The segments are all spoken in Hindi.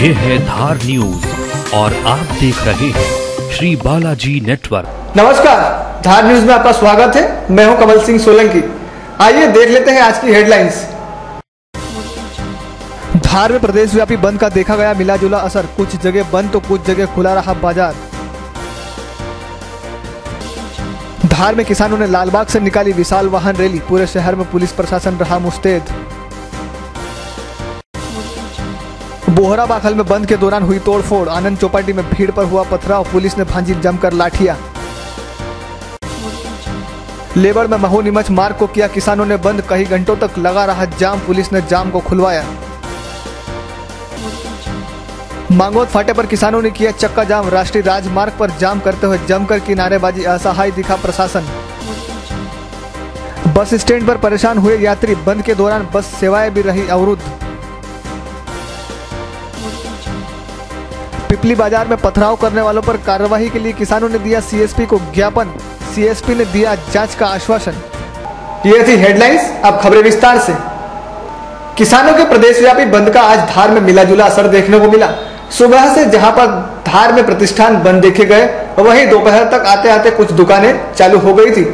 ये है धार न्यूज और आप देख रहे हैं श्री बालाजी नेटवर्क। नमस्कार, धार न्यूज में आपका स्वागत है। मैं हूं कमल सिंह सोलंकी। आइए देख लेते हैं आज की हेडलाइंस। धार में प्रदेशव्यापी बंद का देखा गया मिला जुला असर। कुछ जगह बंद तो कुछ जगह खुला रहा बाजार। धार में किसानों ने लालबाग से निकाली विशाल वाहन रैली। पूरे शहर में पुलिस प्रशासन रहा मुस्तैद। बोहरा बाखल में बंद के दौरान हुई तोड़फोड़। आनंद चौपाटी में भीड़ पर हुआ पथराव। पुलिस ने भांजी जमकर लाठियां। लेबर में महू नीमच मार्ग को किया किसानों ने बंद। कई घंटों तक लगा रहा जाम। पुलिस ने जाम को खुलवाया। मांगोद फाटे पर किसानों ने किया चक्का जाम। राष्ट्रीय राजमार्ग पर जाम करते हुए जमकर की नारेबाजी। असहाय दिखा प्रशासन। बस स्टैंड पर परेशान हुए यात्री। बंद के दौरान बस सेवाएं भी रही अवरुद्ध। पिपली बाजार में पथराव करने वालों पर कार्रवाई के लिए किसानों ने दिया सीएसपी को ज्ञापन। सीएसपी ने दिया जांच का आश्वासन। ये थी हेडलाइंस। अब खबरें विस्तार से। किसानों के प्रदेशव्यापी बंद का आज धार में मिला जुला असर देखने को मिला। सुबह से जहां पर धार में प्रतिष्ठान बंद देखे गए, वहीं दोपहर तक आते आते कुछ दुकानें चालू हो गई थी,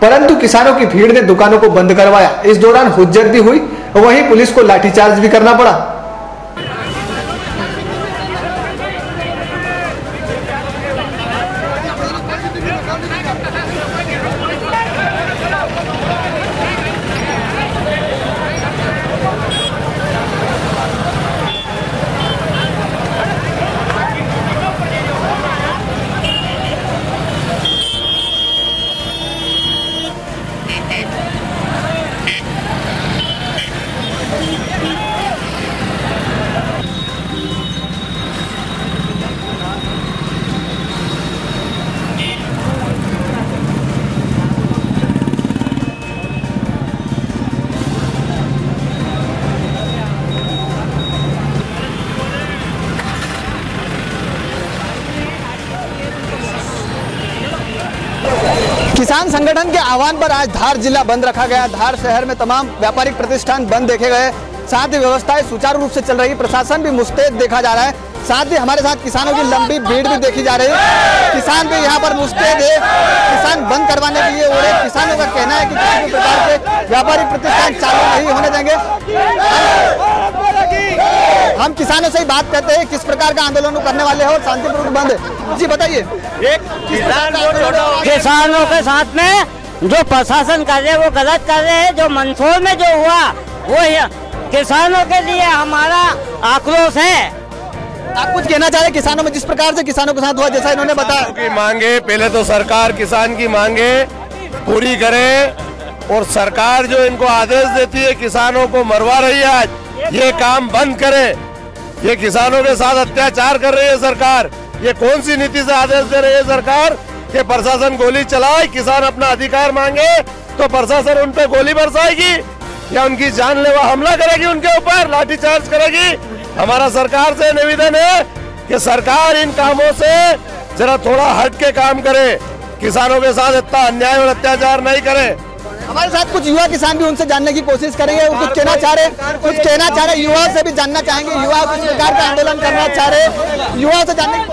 परंतु किसानों की भीड़ ने दुकानों को बंद करवाया। इस दौरान हुज्जत भी हुई, वहीं पुलिस को लाठीचार्ज भी करना पड़ा। किसान संगठन के आह्वान पर आज धार जिला बंद रखा गया। धार शहर में तमाम व्यापारिक प्रतिष्ठान बंद देखे गए। साथ ही व्यवस्थाएं सुचारू रूप से चल रही। प्रशासन भी मुस्तैद देखा जा रहा है। साथ ही हमारे साथ किसानों की लंबी भीड़ भी देखी जा रही है। किसान भी यहाँ पर मुस्तैद है किसान बंद करवाने के लिए। और किसानों का कहना है कि किसी भी प्रकार के व्यापारिक प्रतिष्ठान चालू नहीं होने देंगे। हम किसानों से ही बात करते हैं किस प्रकार का आंदोलन करने वाले हैं और शांतिपूर्वक बंद है। जी बताइए, किसानों के साथ में जो प्रशासन कर रहे हैं वो गलत कर रहे हैं। जो मंदसौर में जो हुआ वो किसानों के लिए हमारा आक्रोश है। आप कुछ कहना चाह रहे हैं किसानों में, जिस प्रकार से किसानों के साथ हुआ, जैसा इन्होंने बताया की मांगे पहले तो सरकार किसान की मांगे पूरी करे और सरकार जो इनको आदेश देती है किसानों को मरवा रही है आज, ये काम बंद करे। ये किसानों के साथ अत्याचार कर रही है सरकार। ये कौन सी नीति से आदेश दे रही है सरकार कि प्रशासन गोली चलाए? किसान अपना अधिकार मांगे तो प्रशासन उन पे गोली बरसाएगी या उनकी जानलेवा हमला करेगी, उनके ऊपर लाठीचार्ज करेगी? हमारा सरकार से निवेदन है कि सरकार इन कामों से जरा थोड़ा हट के काम करे, किसानों के साथ इतना अन्याय और अत्याचार नहीं करे। हमारे साथ कुछ युवा किसान भी, उनसे जानने की कोशिश करेंगे। वो कुछ कहना चाह रहे युवा से भी जानना चाहेंगे। युवा किस प्रकार का आंदोलन करना चाह रहे, युवा से जानने की।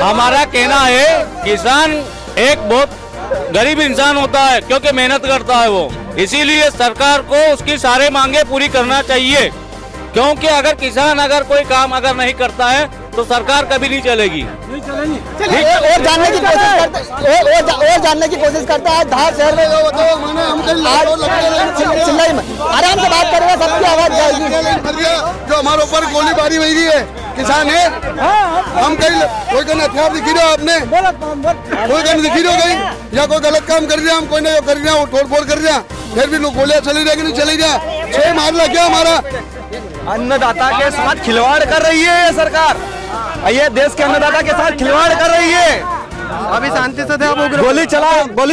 हमारा कहना है किसान एक बहुत गरीब इंसान होता है क्योंकि मेहनत करता है वो, इसीलिए सरकार को उसकी सारे मांगे पूरी करना चाहिए। क्योंकि अगर किसान अगर कोई काम अगर नहीं करता है तो सरकार कभी नहीं चलेगी। और जानने की कोशिश करते हैं। धार शहर में आराम से बात करेंगे, सबकी आवाज जाएगी। जो हमारे ऊपर गोलीबारी हुई है किसान है, हम कहीं कोई कहना हथियार दिखी रहे आपने, कोई कहना दिखी रहे कहीं या कोई गलत काम कर रहे हैं, हम कोई नहीं कर रहे हैं, वो तोड़ फोड़ कर रहे हैं, फिर भी लोग गोलियां चली रही नहीं चली रहा। 6 मामला क्या हमारा अन्नदाता के साथ खिलवाड़ कर रही है ये सरकार। ये देश के अन्नदाता के साथ खिलवाड़ कर रही है। अभी शांति से थे, गोली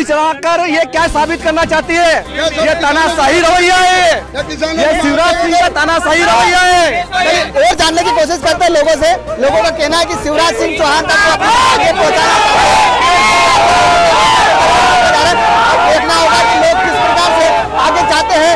चला कर ये क्या साबित करना चाहती है? ये तानाशाही रवैया है, ये शिवराज सिंह का तानाशाही रवैया है। और जानने की कोशिश करते हैं लोगों से। लोगों का कहना है कि शिवराज सिंह चौहान तक आगे पहुंचाना। देखना होगा कि लोग किस प्रकार से आगे जाते हैं।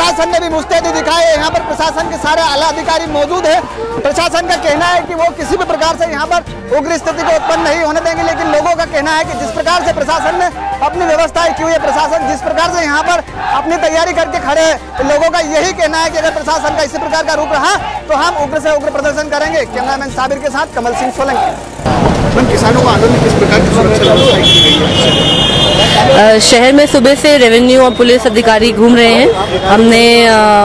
प्रशासन ने भी मुस्तैदी दिखाई है। यहाँ पर प्रशासन के सारे आला अधिकारी मौजूद है। प्रशासन का कहना है कि वो किसी भी प्रकार से यहाँ पर उग्र स्थिति को उत्पन्न नहीं होने देंगे, लेकिन लोगों का कहना है कि जिस प्रकार से प्रशासन ने अपनी व्यवस्थाएं की हुई है, प्रशासन जिस प्रकार से यहाँ पर अपनी तैयारी करके खड़े हैं, लोगों का यही कहना है कि अगर प्रशासन का इसी प्रकार का रुख रहा तो हम उग्र से उग्र प्रदर्शन करेंगे। कैमरामैन साबिर के साथ कमल सिंह सोलंकी। किसानों को आंदोलन किस प्रकार की सुरक्षा व्यवस्था की गई है? शहर में सुबह से रेवेन्यू और पुलिस अधिकारी घूम रहे हैं। हमने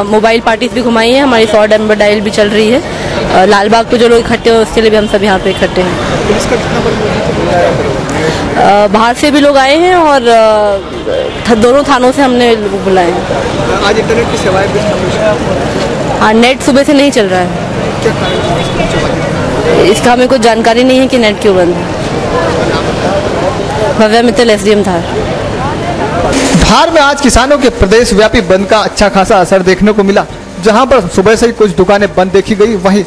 मोबाइल पार्टीज भी घुमाई है, हमारी 100 नंबर डायल भी चल रही है। लालबाग पे जो लोग इकट्ठे हुए उसके लिए भी हम सब यहाँ पे इकट्ठे हैं। पुलिस का कितना बल बाहर से भी लोग आए हैं और दोनों थानों से हमने लोग बुलाए हैं। आज इंटरनेट की सेवाएं भी हाँ, नेट सुबह से नहीं चल रहा है। क्या कारण? इसका हमें कुछ जानकारी नहीं है कि नेट क्यों बंद है। भव्या मित्तल, SDM धार। धार में आज किसानों के प्रदेश व्यापी बंद का अच्छा खासा असर देखने को मिला। जहां पर सुबह से ही कुछ दुकानें बंद देखी गई, वहीं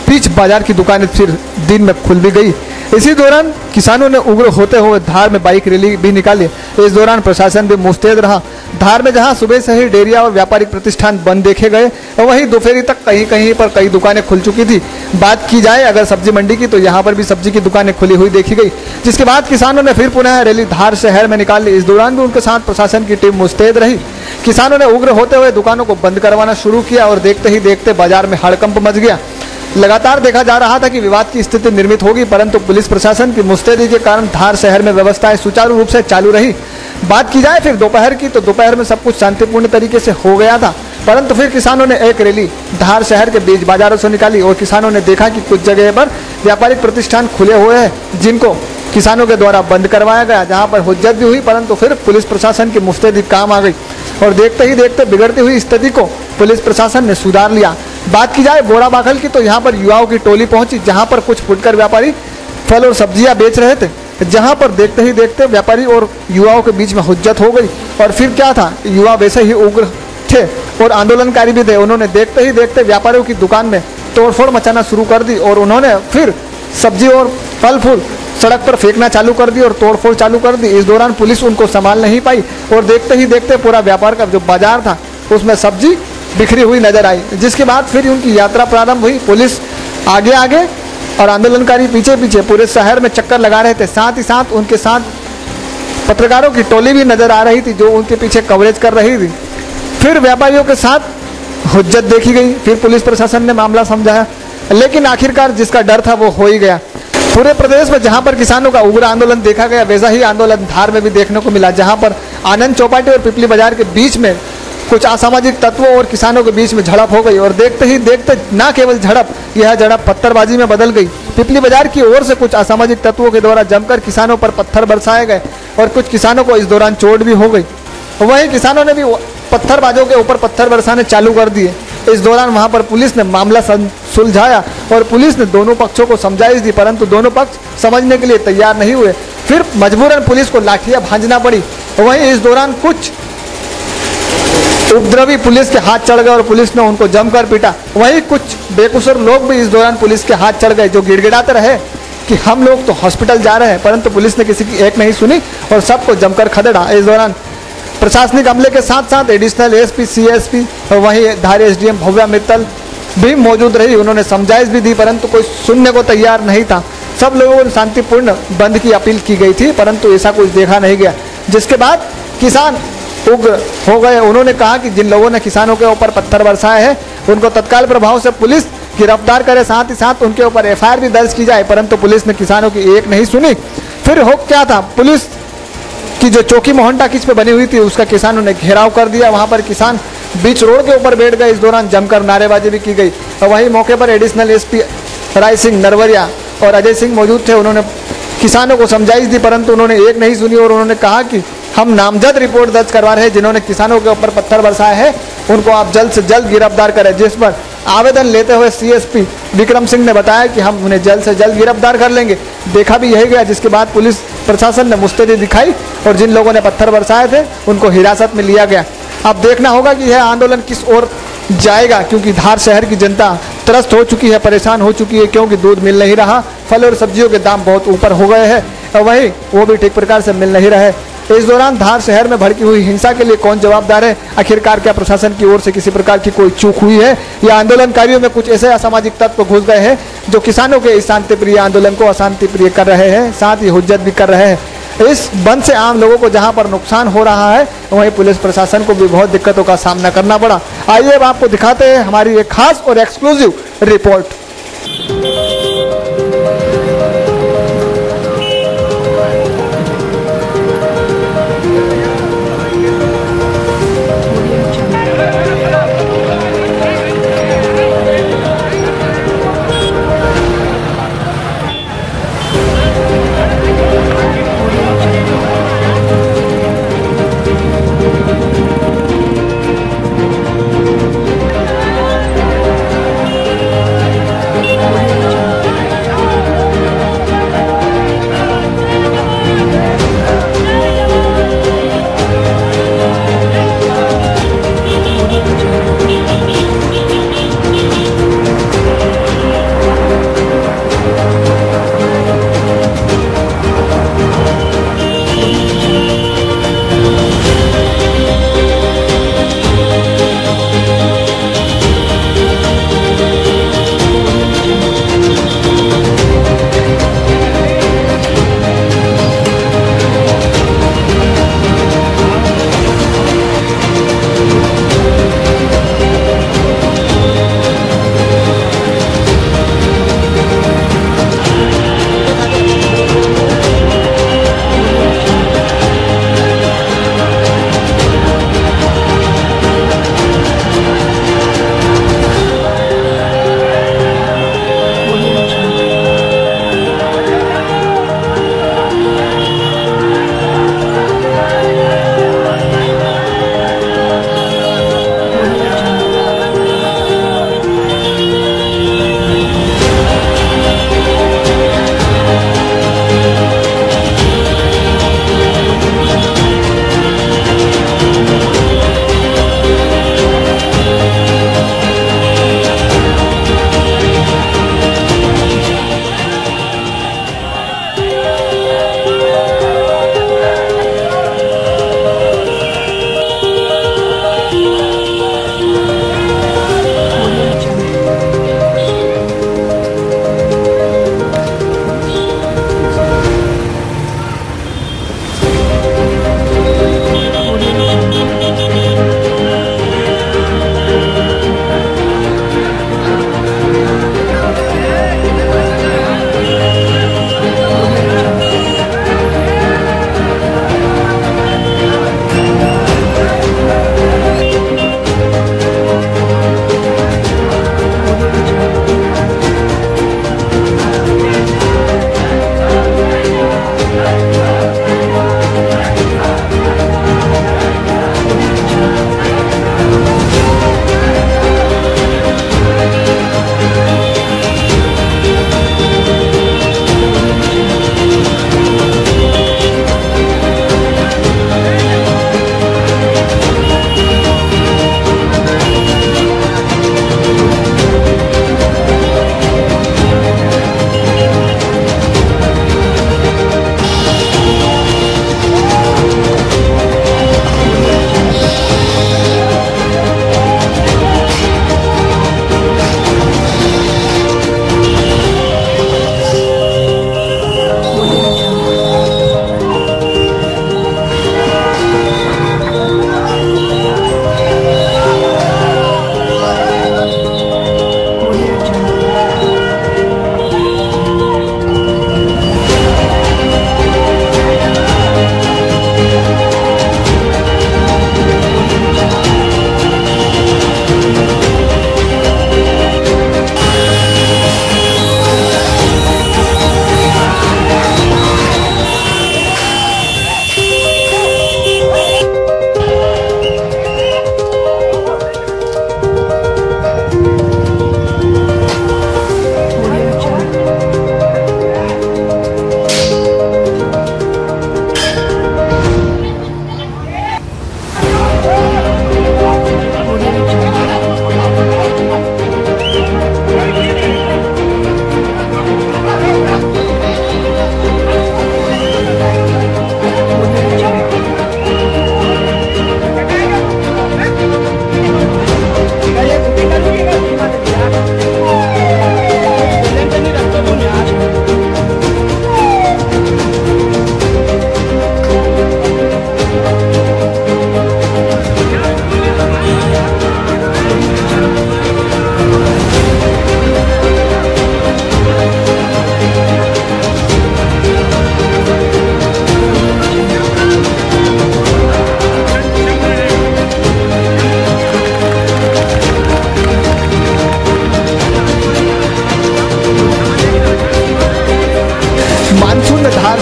बीच बाजार की दुकानें फिर दिन में खुल भी गई। इसी दौरान किसानों ने उग्र होते हुए धार में बाइक रैली भी निकाली। इस दौरान प्रशासन भी मुस्तैद रहा। धार में जहां सुबह से ही डेयरिया और व्यापारिक प्रतिष्ठान बंद देखे गए, वहीं दोपहर तक कहीं कहीं पर कई दुकानें खुल चुकी थी। बात की जाए अगर सब्जी मंडी की, तो यहाँ पर भी सब्जी की दुकानें खुली हुई देखी गई, जिसके बाद किसानों ने फिर पुनः रैली धार शहर में निकाली। इस दौरान भी उनके साथ प्रशासन की टीम मुस्तैद रही। किसानों ने उग्र होते हुए दुकानों को बंद करवाना शुरू किया और देखते ही देखते बाजार में हड़कंप मच गया। लगातार देखा जा रहा था कि विवाद की स्थिति निर्मित होगी, परंतु पुलिस प्रशासन की मुस्तैदी के कारण धार शहर में व्यवस्थाएं सुचारू रूप से चालू रही। बात की जाए फिर दोपहर की, तो दोपहर में सब कुछ शांतिपूर्ण तरीके से हो गया था, परंतु फिर किसानों ने एक रैली धार शहर के बीच बाजारों से निकाली और किसानों ने देखा कि कुछ जगह पर व्यापारिक प्रतिष्ठान खुले हुए हैं, जिनको किसानों के द्वारा बंद करवाया गया, जहां पर हुज्जत भी हुई, परंतु फिर पुलिस प्रशासन की मुस्तैदी काम आ गई और देखते ही देखते बिगड़ती हुई स्थिति को पुलिस प्रशासन ने सुधार लिया। बात की जाए बोरा बाखल की, तो यहाँ पर युवाओं की टोली पहुंची, जहां पर कुछ फुटकर व्यापारी फल और सब्जियां बेच रहे थे, जहां पर देखते ही देखते व्यापारी और युवाओं के बीच में हुज्जत हो गई। और फिर क्या था, युवा वैसे ही उग्र थे और आंदोलनकारी भी थे। उन्होंने देखते ही देखते व्यापारियों की दुकान में तोड़फोड़ मचाना शुरू कर दी और उन्होंने फिर सब्जी और फल फूल सड़क पर फेंकना चालू कर दी और तोड़फोड़ चालू कर दी। इस दौरान पुलिस उनको संभाल नहीं पाई और देखते ही देखते पूरा व्यापार का जो बाजार था उसमें सब्जी बिखरी हुई नजर आई, जिसके बाद फिर उनकी यात्रा प्रारंभ हुई। पुलिस आगे आगे और आंदोलनकारी पीछे पीछे पूरे शहर में चक्कर लगा रहे थे। साथ ही साथ उनके साथ पत्रकारों की टोली भी नजर आ रही थी, जो उनके पीछे कवरेज कर रही थी। फिर व्यापारियों के साथ हुज्जत देखी गई, फिर पुलिस प्रशासन ने मामला समझाया, लेकिन आखिरकार जिसका डर था वो हो ही गया। पूरे प्रदेश में जहां पर किसानों का उग्र आंदोलन देखा गया, वैसा ही आंदोलन धार में भी देखने को मिला, जहां पर आनंद चौपाटी और पिपली बाजार के बीच में कुछ असामाजिक तत्वों और किसानों के बीच में झड़प हो गई और देखते ही देखते न केवल झड़प, यह झड़प पत्थरबाजी में बदल गई। पिपली बाजार की ओर से कुछ असामाजिक तत्वों के द्वारा जमकर किसानों पर पत्थर बरसाए गए और कुछ किसानों को इस दौरान चोट भी हो गई। वहीं किसानों ने भी पत्थरबाजों के ऊपर पत्थर बरसाने चालू कर दिए। इस दौरान वहां पर पुलिस ने मामला सुलझाया और पुलिस ने दोनों पक्षों को समझाइश दी, परंतु दोनों पक्ष समझने के लिए तैयार नहीं हुए। फिर मजबूरन पुलिस को लाठियां भांजना पड़ी। वहीं इस दौरान कुछ उपद्रवी पुलिस के हाथ चढ़ गए और पुलिस ने उनको जमकर पीटा। वहीं कुछ बेकसूर लोग भी इस दौरान पुलिस के हाथ चढ़ गए, जो गिड़गिड़ाते रहे कि हम लोग तो हॉस्पिटल जा रहे हैं, परंतु पुलिस ने किसी की एक नहीं सुनी और सबको जमकर खदेड़ा। इस दौरान प्रशासनिक अमले के साथ साथ एडिशनल एसपी, सीएसपी और वहीं धार SDM भव्या मित्तल भी मौजूद रही। उन्होंने समझाइश भी दी, परंतु कोई सुनने को तैयार नहीं था। सब लोगों ने शांतिपूर्ण बंद की अपील की गई थी, परंतु ऐसा कुछ देखा नहीं गया, जिसके बाद किसान उग्र हो गए। उन्होंने कहा कि जिन लोगों ने किसानों के ऊपर पत्थर बरसाए हैं उनको तत्काल प्रभाव से पुलिस गिरफ्तार करे, साथ ही साथ उनके ऊपर FIR भी दर्ज की जाए, परंतु पुलिस ने किसानों की एक नहीं सुनी। फिर हो क्या था, पुलिस की जो चौकी मोहन किस पे बनी हुई थी उसका किसानों ने घेराव कर दिया। वहां पर किसान बीच रोड के ऊपर बैठ गए। इस दौरान जमकर नारेबाजी भी की गई और वहीं मौके पर एडिशनल SP राय सिंह नरवरिया और अजय सिंह मौजूद थे। उन्होंने किसानों को समझाइश दी, परंतु उन्होंने एक नहीं सुनी और उन्होंने कहा कि हम नामजद रिपोर्ट दर्ज करवा रहे हैं, जिन्होंने किसानों के ऊपर पत्थर बरसाए हैं उनको आप जल्द से जल्द गिरफ्तार करें। जिस पर आवेदन लेते हुए CSP विक्रम सिंह ने बताया कि हम उन्हें जल्द से जल्द गिरफ्तार कर लेंगे। देखा भी यही गया, जिसके बाद पुलिस प्रशासन ने मुस्तैदी दिखाई और जिन लोगों ने पत्थर बरसाए थे उनको हिरासत में लिया गया। अब देखना होगा कि यह आंदोलन किस ओर जाएगा, क्योंकि धार शहर की जनता त्रस्त हो चुकी है, परेशान हो चुकी है, क्योंकि दूध मिल नहीं रहा, फल और सब्जियों के दाम बहुत ऊपर हो गए हैं और वहीं वो भी ठीक प्रकार से मिल नहीं रहे। इस दौरान धार शहर में भड़की हुई हिंसा के लिए कौन जवाबदार है? आखिरकार क्या प्रशासन की ओर से किसी प्रकार की कोई चूक हुई है या आंदोलनकारियों में कुछ ऐसे असामाजिक तत्व घुस गए हैं जो किसानों के इस शांतिप्रिय आंदोलन को अशांतिप्रिय कर रहे हैं, साथ ही हुज्जत भी कर रहे हैं। इस बंद से आम लोगों को जहां पर नुकसान हो रहा है वहीं पुलिस प्रशासन को भी बहुत दिक्कतों का सामना करना पड़ा। आइए अब आपको दिखाते हैं हमारी एक खास और एक्सक्लूसिव रिपोर्ट।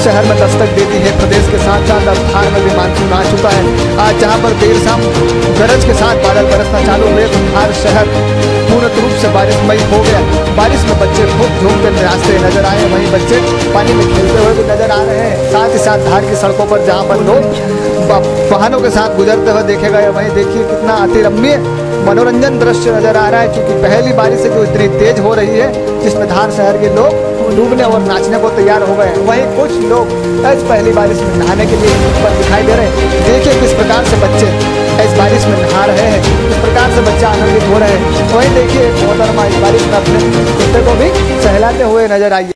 शहर में दस्तक दे दी है। प्रदेश के साथ साथ अब धार में भी मानसून आ चुका है। आज जहां पर देर शाम गरज के साथ बादल बरसना चालू हुए तो धार शहर पूर्ण रूप से बारिशमय हो गया। बारिश में बच्चे खूब धूम कर नाचते नजर आए, वहीं बच्चे पानी में खेलते हुए भी नजर आ रहे हैं। साथ ही साथ धार की सड़कों पर जहाँ पर लोग वाहनों के साथ गुजरते हुए देखे गए, वहीं देखिए कितना अतिरम्य मनोरंजन दृश्य नजर आ रहा है, क्योंकि पहली बारिश से जो इतनी तेज हो रही है जिसमें धार शहर के लोग डूबने और नाचने को तैयार हो गए। वहीं कुछ लोग इस पहली बारिश में नहाने के लिए ऊपर दिखाई दे रहे हैं। देखिए किस प्रकार से बच्चे इस बारिश में नहा रहे हैं, किस प्रकार से बच्चे आनंदित हो रहे हैं। वहीं देखिए मोहतरमा इस बारिश में अपने कुत्ते को भी सहलाते हुए नजर आइए।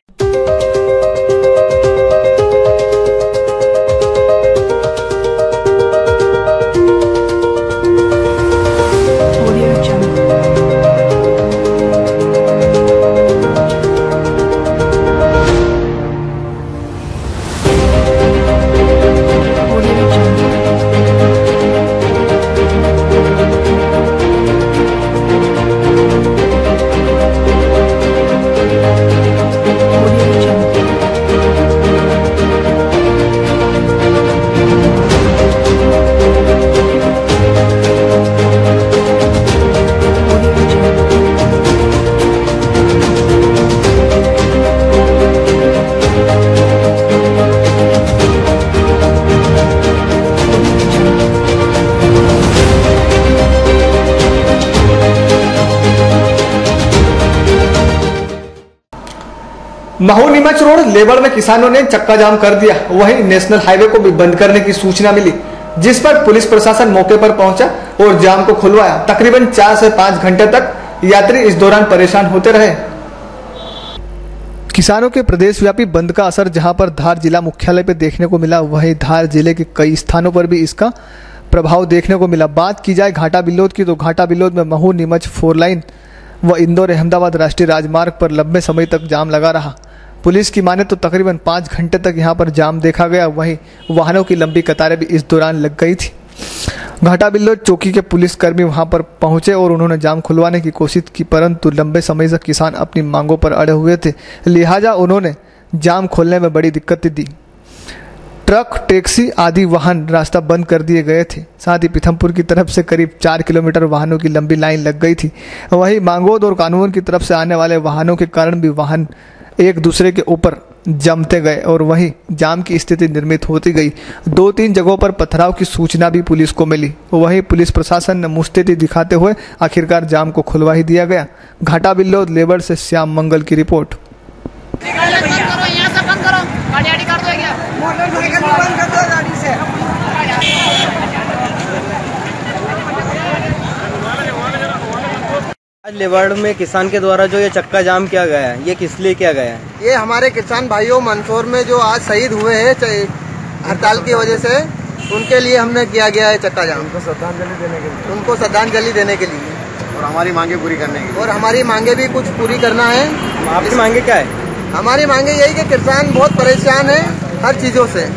महू नीमच रोड लेबर में किसानों ने चक्का जाम कर दिया। वहीं नेशनल हाईवे को भी बंद करने की सूचना मिली, जिस पर पुलिस प्रशासन मौके पर पहुंचा और जाम को खुलवाया। तकरीबन 4 से 5 घंटे तक यात्री इस दौरान परेशान होते रहे। किसानों के प्रदेशव्यापी बंद का असर जहां पर धार जिला मुख्यालय पर देखने को मिला, वहीं धार जिले के कई स्थानों पर भी इसका प्रभाव देखने को मिला। बात की जाए घाटा बिल्लौद की, तो घाटा बिल्लौद में महू नीमच 4 लाइन व इंदौर अहमदाबाद राष्ट्रीय राजमार्ग पर लंबे समय तक जाम लगा रहा। पुलिस की माने तो तकरीबन 5 घंटे तक यहां पर जाम देखा गया। वहीं वाहनों की लंबी कतारें भी इस दौरान लग गई थी। घाटा बिल्लौद चौकी के पुलिसकर्मी वहां पर पहुंचे और उन्होंने जाम खुलवाने की कोशिश की, परंतु लंबे समय से किसान अपनी मांगों पर अड़े हुए थे, लिहाजा उन्होंने जाम खोलने में बड़ी दिक्कत दी। ट्रक, टैक्सी आदि वाहन रास्ता बंद कर दिए गए थे। साथ ही पीथमपुर की तरफ से करीब 4 किलोमीटर वाहनों की लंबी लाइन लग गई थी। वहीं मांगोद और कानून की तरफ से आने वाले वाहनों के कारण भी वाहन एक दूसरे के ऊपर जमते गए और वहीं जाम की स्थिति निर्मित होती गई। 2-3 जगहों पर पथराव की सूचना भी पुलिस को मिली। वहीं पुलिस प्रशासन ने मुस्तैदी दिखाते हुए आखिरकार जाम को खुलवा ही दिया गया। घाटा बिल्लौद लेबर से श्याम मंगल की रिपोर्ट। आज लेबर में किसान के द्वारा जो ये चक्का जाम किया गया है, ये किस लिए किया गया है? ये हमारे किसान भाइयों मंदसौर में जो आज शहीद हुए हैं हड़ताल की वजह से, उनके लिए हमने किया गया है चक्का जाम। उनको श्रद्धांजलि देने के लिए और हमारी मांगे पूरी करने के लिए। और हमारी मांगे भी कुछ पूरी करना है। आपकी मांगे क्या है? हमारी मांगे यही कि किसान बहुत परेशान है हर चीजों से।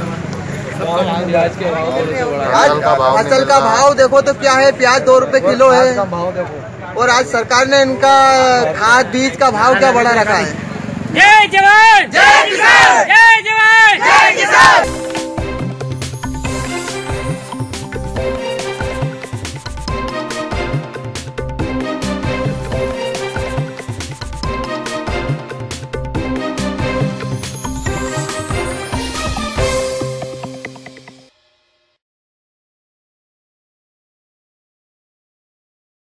आज फसल का भाव देखो तो क्या है, प्याज 2 रुपए किलो है और आज सरकार ने इनका खाद बीज का भाव क्या बढ़ा रखा है। जय जवान जय किसान, जय जवान जय किसान।